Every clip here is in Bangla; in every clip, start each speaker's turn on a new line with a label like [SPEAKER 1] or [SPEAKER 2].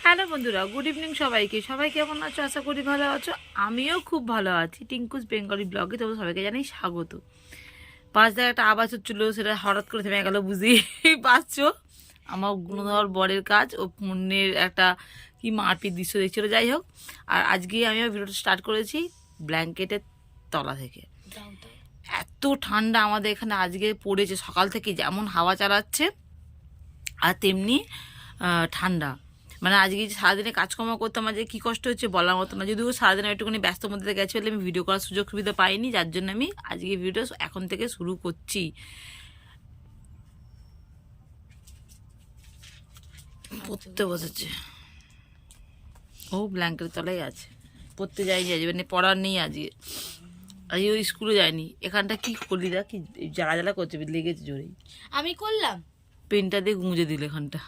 [SPEAKER 1] হ্যালো বন্ধুরা, গুড ইভিনিং সবাইকে। সবাই কেমন আছো? আশা করি ভালো আছো। আমিও খুব ভালো আছি। টিঙ্কুস বেঙ্গলি ব্লগে তোমাদের সবাইকে জানাই স্বাগত। পাঁচ জায়গায় একটা আওয়াজ হচ্ছিলো, সেটা হঠাৎ করে থেমে গেল, বুঝতেই পারছো। আমার গুণধর বরের কাজ ও পুণ্যের একটা কি মারপিট দৃশ্য দেখছিল। যাই হোক, আর আজকে আমি আমার ভিডিওটা স্টার্ট করেছি ব্ল্যাঙ্কেটের তলা থেকে। এত ঠান্ডা আমাদের এখানে আজকে পড়েছে, সকাল থেকে যেমন হাওয়া চালাচ্ছে আর তেমনি ঠান্ডা। মানে আজকে যে সারাদিনে কাজকর্ম করতাম, আজকে কী কষ্ট হচ্ছে বলার মতো না। যদিও সারাদিন একটুখানি ব্যস্ত মধ্যে গেছে বলে আমি ভিডিও করার সুযোগ সুবিধা পাইনি, যার জন্য আমি আজকে ভিডিও এখন থেকে শুরু করছি। পড়তে বসেছে, ও ব্ল্যাঙ্কেটের তলায় আছে। পড়তে যায়নি আজকে, মানে পড়ার নেই আজকে। আজকে ওই স্কুলে যায়নি। এখানটা কি করলি, দেখ কি জ্বালা জ্বালা করছে, লেগেছে জোরেই।
[SPEAKER 2] আমি করলাম,
[SPEAKER 1] পেনটা দিয়ে গুঁজে দিল এখানটা।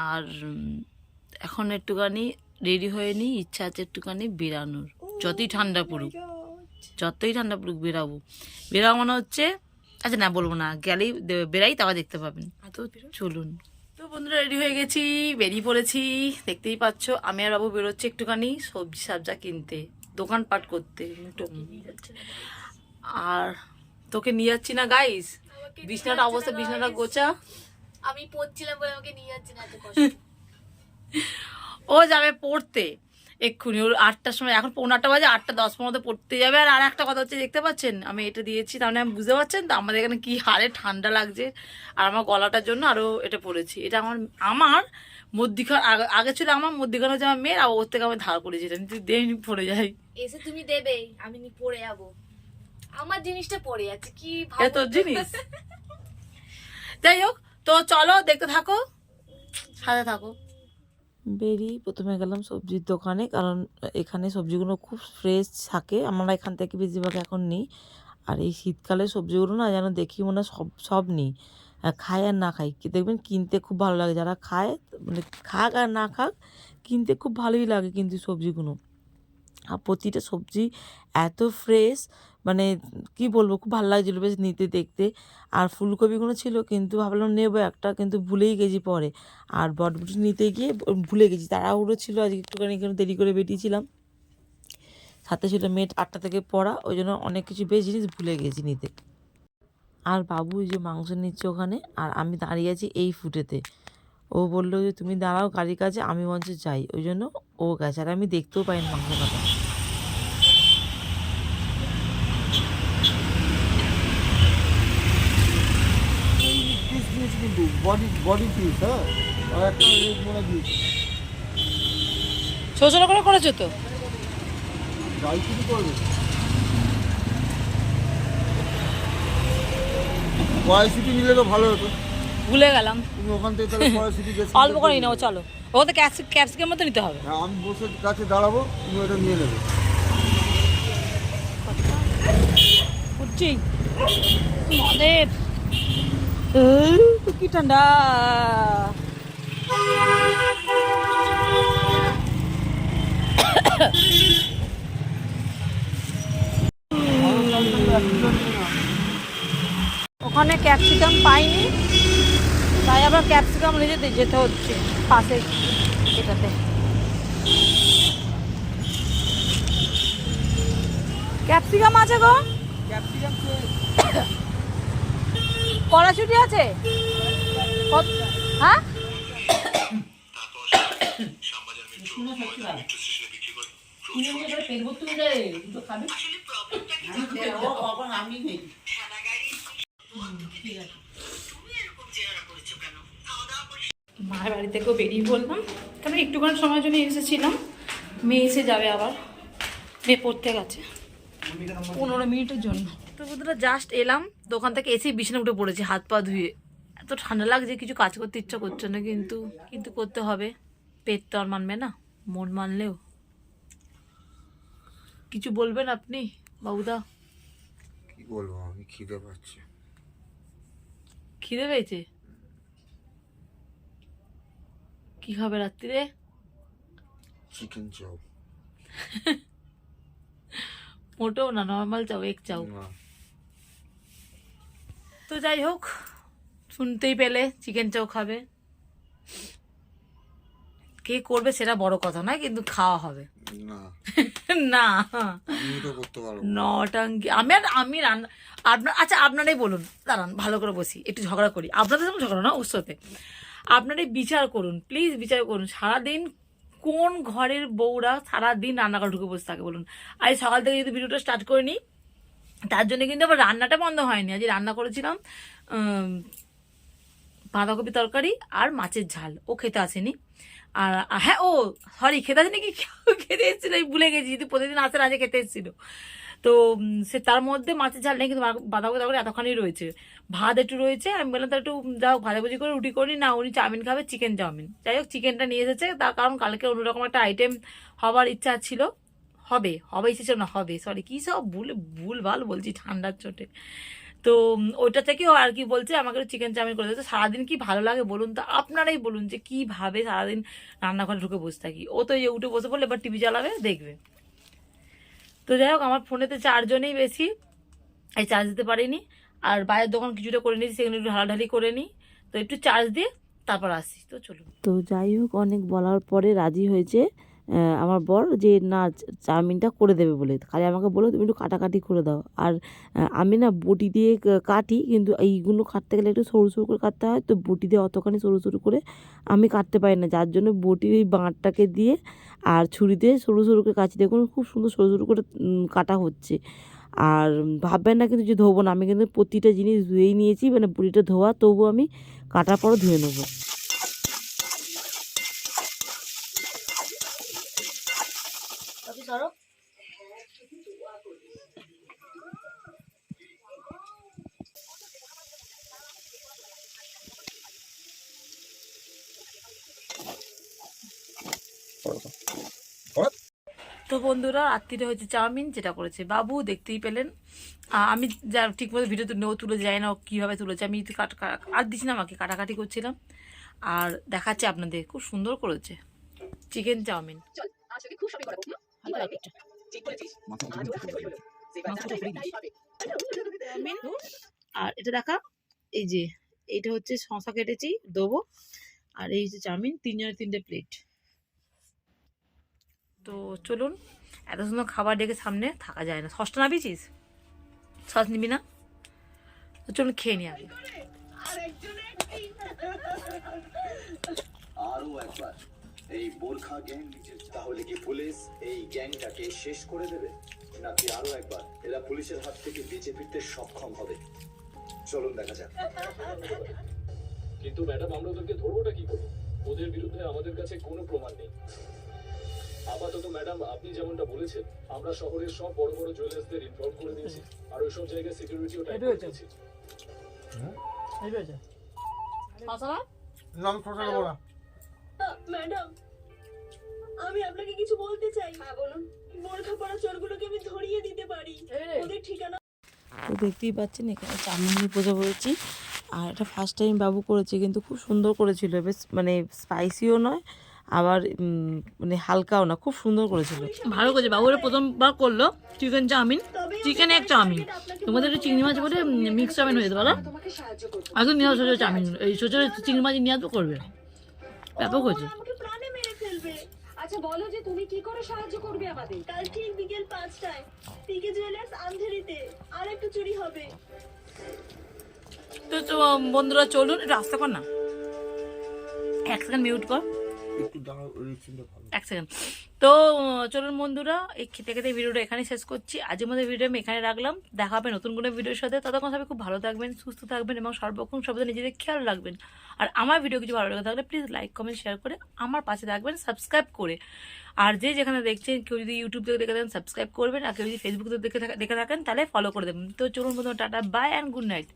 [SPEAKER 1] আর এখন একটুখানি রেডি হয়ে নিই, ইচ্ছা আছে একটুখানি বেরানোর। যতই ঠান্ডা পড়ুক, বেরাবো। মনে হচ্ছে, আচ্ছা না বলবো না, গেলেই বেরাই তারপর দেখতে পাবেন। তো চলুন। তো বন্ধুরা, রেডি হয়ে গেছি, বেরিয়ে পড়েছি। দেখতেই পাচ্ছ আমি আর বাবু বেরোচ্ছে একটুখানি সবজি সাবজা কিনতে, দোকানপাট করতে। আর তোকে নিয়ে যাচ্ছি না গাইস, বিছনাটা অবস্থা, বিছনাটা গোছা।
[SPEAKER 2] আমি পড়ছিলাম বলে আমাকে নিয়ে যাচ্ছে না, এত কষ্ট।
[SPEAKER 1] ও যাবে পড়তে এক্ষুনি, ওর 8টার সময়, এখন 8:15 বাজে, 8:10 পড়তে যাবে। আর একটা কথা হচ্ছে, দেখতে পাচ্ছেন আমি এটা দিয়েছি, তাহলে আমি বুঝতে পারছেন তো আমাদের এখানে কি হারে ঠান্ডা লাগছে। আর আমার গলাটার জন্য আরও এটা পড়েছি। এটা আমার মধ্যিখান, আগে ছিল আমার মধ্যিখানে হচ্ছে আমার মেয়ের, আর ওর থেকে আমি ধার করেছি। এটা দেয়নি, পড়ে যাই।
[SPEAKER 2] এসে তুমি দেবে, আমি পড়ে যাবো। আমার জিনিসটা পড়ে যাচ্ছে, কি
[SPEAKER 1] এটা তোর জিনিস। যাই হোক, তো চলো দেখতে থাকো, সাথে থাকো। বেরিয়ে প্রথমে গেলাম সবজির দোকানে, কারণ এখানে সবজিগুলো খুব ফ্রেশ থাকে। আমরা এখান থেকে বেশিরভাগ এখন নিই। আর এই শীতকালে সবজিগুলো না যেন দেখি মনে হয় সব সব নিই, খায় আর না খাই, দেখবেন কিনতে খুব ভালো লাগে। যারা খায়, মানে খাক আর না খাক, কিনতে খুব ভালোই লাগে কিন্তু সবজিগুলো। আর প্রতিটা সবজি এত ফ্রেশ, মানে কি বলবো, খুব ভালো লাগছিলো বেশ নিতে, দেখতে। আর ফুলকপিগুলো ছিল, কিন্তু ভাবলাম নেবো একটা, কিন্তু ভুলেই গেছি পরে। আর বটবটি নিতে গিয়ে ভুলে গেছি, তাড়াহুড়ো ছিল আজকে, একটুখানি এখানে দেরি করে বেরিয়েছিলাম। সাথে ছিল মেয়ের 8টা থেকে পড়া, ওই জন্য অনেক কিছু বেশ জিনিস ভুলে গেছি নিতে। আর বাবু এই যে মাংস নিচ্ছে ওখানে, আর আমি দাঁড়িয়ে আছি এই ফুটেতে। ও বললো যে তুমি দাঁড়াও গাড়ির কাছে, আমি মঞ্চে যাই, ওই জন্য ও গেছে। আর আমি দেখতেও পাইনি মাংস কাটা।
[SPEAKER 3] কিন্তু বডি পিস, হ্যাঁ, আর একটা মোড়া দিয়েছি।
[SPEAKER 1] ছোট ছোট করে করেছো তো?
[SPEAKER 3] যাই শুরু করবে কড়াইশুটি নিলে তো ভালো হতো।
[SPEAKER 1] ভুলে গেলাম,
[SPEAKER 3] তুমি ওখান থেকে তাহলে কড়াইশুটি
[SPEAKER 1] অল্প করে নেবো, চলো। ও তো ক্যাপসিকাম মতো নিতে হবে।
[SPEAKER 3] হ্যাঁ, আমি বসে কাছে দাঁড়াবো, তুমি ওটা নিয়ে নেবে।
[SPEAKER 1] বুঝছি মদের কি ঠান্ডা। ওখানে ক্যাপসিকাম পাইনি, তাই আবার ক্যাপসিকাম নিয়ে যেতে হচ্ছে পাশে এটাতে। ক্যাপসিকাম আছে গো, কড়াইশুঁটি আছে, হ্যাঁ। মায়ের বাড়ি থেকেও বেরিয়ে বললাম, কারণ একটুখানি সময়ের জন্য এসেছিলাম। মেয়ে এসে যাবে আবার, মেয়ে পড়তে গেছে 15 মিনিটের জন্য। তো বন্ধুরা জাস্ট এলাম দোকান থেকে, এসেই বিছানা উঠে পড়েছি হাত পা ধুয়ে। এত ঠান্ডা লাগছে, কিছু কাজ করতে ইচ্ছা করছে না, কিন্তু কিন্তু করতে হবে। পেট তো আর মানবে না, মন মানলেও। কিছু বলবেন আপনি বাবুদা?
[SPEAKER 3] কি বলবো, আমি খিদে পাচ্ছে।
[SPEAKER 1] খিদে পেয়েছে? কি খাবে রাত্রিরে?
[SPEAKER 3] চিকেন চাও।
[SPEAKER 1] মোটেও না, নর্মাল চাও, এগ চাও। তো যাই হোক, শুনতেই পেলে চিকেন চাও খাবে। কে করবে সেটা বড় কথা নয়, কিন্তু খাওয়া হবে।
[SPEAKER 3] না
[SPEAKER 1] না
[SPEAKER 3] আমি তো করতে পারবো না।
[SPEAKER 1] নটাঙ্কি আমি রান্না আপনার, আচ্ছা আপনারাই বলুন, দাঁড়ান ভালো করে বসি, একটু ঝগড়া করি। আপনাদের সঙ্গে ঝগড়া না, ওর সাথে আপনারাই বিচার করুন, প্লিজ বিচার করুন। সারাদিন কোন ঘরের বউরা সারাদিন রান্নাঘর ঢুকে বসে থাকে বলুন? আজ সকাল থেকে যদি ভিডিওটা স্টার্ট করে নিই, তার জন্য কিন্তু আবার রান্নাটা বন্ধ হয়নি। আজ রান্না করেছিলাম বাঁধাকপি তরকারি আর মাছের ঝাল। ও খেতে আসেনি। আর হ্যাঁ, ও সরি, খেতে আসেনি কি, খেতে এসেছিল, আমি ভুলে গেছি, যদি প্রতিদিন আসে আজকে খেতে এসেছিল। তো সে তার মধ্যে মাছের ঝাল নেই, কিন্তু বাঁধাকপি তরকারি এতখানি রয়েছে, ভাত একটু রয়েছে। আমি বললাম তার একটু যাও ভাজাভুজি করে রুটি করি না, উনি চাউমিন খাবে, চিকেন চাউমিন। যাই হোক চিকেনটা নিয়ে এসেছে, তার কারণ কালকে অন্যরকম একটা আইটেম হবার ইচ্ছা ছিল, হবে ইচ্ছে ছিল না, হবে, সরি, কী সব ভুলভাল বলছি ঠান্ডার চোটে। তো ওইটা থেকেও আর কি বলছে আমাকে চিকেন চাউমিন করে দিতে। সারাদিন কি ভালো লাগে বলুন তো, আপনারাই বলুন যে কীভাবে সারাদিন রান্নাঘরে ঢুকে বসে থাকি। ও তো এই উঠে বসে পড়লে এবার টিভি চালাবে, দেখবে। তো যাই হোক আমার ফোনেতে চার্জনেই বেশি, এই চার্জ দিতে পারিনি। আর বাইরের দোকান কিছুটা করে নিয়েছি, সেখানে একটু ঢালাঢালি করে নিই। তো একটু চার্জ দিয়ে তারপর আসি। তো চলুন। তো যাই হোক অনেক বলার পরে রাজি হয়েছে আমার বর, যে না চাউমিনটা করে দেবে বলে। খালি আমাকে বলো তুমি একটু কাটাকাটি করে দাও। আর আমি না বটি দিয়ে কাটি, কিন্তু এইগুলো কাটতে গেলে একটু সরু সরু করে কাটতে হয়, তো বটি দিয়ে অতখানি সরু সরু করে আমি কাটতে পারি না, যার জন্য বটির ওই বাঁটটাকে দিয়ে আর ছুরি দিয়ে সরু সরু করে কাটছি। দেখুন খুব সুন্দর সরু সরু করে কাটা হচ্ছে। আর ভাববেন না কিন্তু যে ধোবো না, আমি কিন্তু প্রতিটা জিনিস ধুয়েই নিয়েছি, মানে বটিটা ধোয়া, তবু আমি কাটার পরও ধুয়ে নেবো। তো বন্ধুরা রাত্রিরে হয়েছে চাউমিন, যেটা করেছে বাবু, দেখতেই পেলেন। আমি যা ঠিকমতো ভিডিও তুলে যাই না, কীভাবে তুলেছে, আমি আর দিচ্ছি না, আমাকে কাটাকাটি করছিলাম। আর দেখাচ্ছে আপনাদের, খুব সুন্দর করেছে চিকেন চাউমিন। আর এটা দেখা, এই যে এইটা হচ্ছে শশা কেটেছি দেবো, আর এই যে চাউমিন, তিনজনের 3টে প্লেট। তো চলুন, এত সুন্দর খাবার ডেকে সামনে থাকা যায় না। সসটা নাবিয়েছিস? সস নিবি না? তো চলুন খেয়ে নি আগে।
[SPEAKER 4] আরো একবার এই বোরখা গ্যাং, তাহলে কি পুলিশ এই গ্যাংটাকে শেষ করে দেবে, নাকি আরো একবার এরা পুলিশের হাত থেকে বেঁচে ফিরতে সক্ষম হবে? চলুন দেখা যাক।
[SPEAKER 5] কিন্তু ম্যাডাম আমরা ওদেরকে ধরবোটা কি করে? ওদের বিরুদ্ধে আমাদের কাছে কোনো প্রমাণ নেই। আপাতত ম্যাডাম আপনি যেমনটা বলেছেন, আমরা শহরের সব বড় বড় জুয়েলার্সদের ইনফর্ম করে দিয়েছি, আর ওইসব জায়গায় সিকিউরিটিও টাইট করে দিয়েছি।
[SPEAKER 3] নাম ফসল বলা।
[SPEAKER 6] ম্যাডাম আমি আপনাকে কিছু বলতে চাই। হ্যাঁ বলুন। বোরখা পরা চোরগুলোকে আমি ধরিয়ে দিতে পারি, ওদের ঠিকানা।
[SPEAKER 1] তো দেখতেই পাচ্ছেন এখানে চাউমিন নিয়ে পূজা করেছি। আর এটা ফার্স্ট টাইম বাবু করেছে, কিন্তু খুব সুন্দর করেছিল, বেশ মানে স্পাইসিও নয় আবার মানে হালকাও না, খুব সুন্দর করেছিল, ভালো করেছে বাবু। এটা প্রথমবার করলো চিকেন চাউমিন, চিকেন এক চাউমিন। তোমাদের একটু চিংড়ি মাছ বলে মিক্স চাউমিন হয়ে যেতে বলো, আগে নিয়ে আসো চাউমিন, এই ছোটো চিংড়ি মাছ নিয়ে আসবো, করবে ব্যাপক হয়েছে।
[SPEAKER 6] আমাকে প্রাণে মেরে ফেলবে।
[SPEAKER 7] আচ্ছা বলো যে তুমি কি করে সাহায্য করবে আমাদের?
[SPEAKER 6] কাল ঠিক বিকেল 5টায় পিকে জুয়েলার্স আন্ধেরিতে আর একটা চুরি হবে।
[SPEAKER 1] তো বন্ধুরা চলুন, একটু আস্তে কর না, 1 সেকেন্ড মিউট কর,
[SPEAKER 3] একটু দাঁড়াও, ওই চিন্তা ভালো।
[SPEAKER 1] 1 সেকেন্ড। তো চলুন বন্ধুরা, এই খেতে খেতে ভিডিওটা এখানে শেষ করছি। আজকের মধ্যে ভিডিও আমি এখানে রাখলাম, দেখা হবে নতুন কোনো ভিডিওর সাথে। ততক্ষণ সবাই খুব ভালো থাকবেন, সুস্থ থাকবেন এবং সর্বক্ষণ সবাই নিজেদের খেয়াল রাখবেন। আর আমার ভিডিও কিছু ভালো লাগে থাকলে প্লিজ লাইক কমেন্ট শেয়ার করে আমার পাশে থাকবেন, সাবস্ক্রাইব করে। আর যেখানে দেখছেন, কেউ যদি ইউটিউব থেকে দেখে থাকেন সাবস্ক্রাইব করবেন, আর কেউ যদি ফেসবুক থেকে দেখে থাকেন তাহলে ফলো করে দেবেন। তো চলুন বন্ধুরা, tata bye and good night.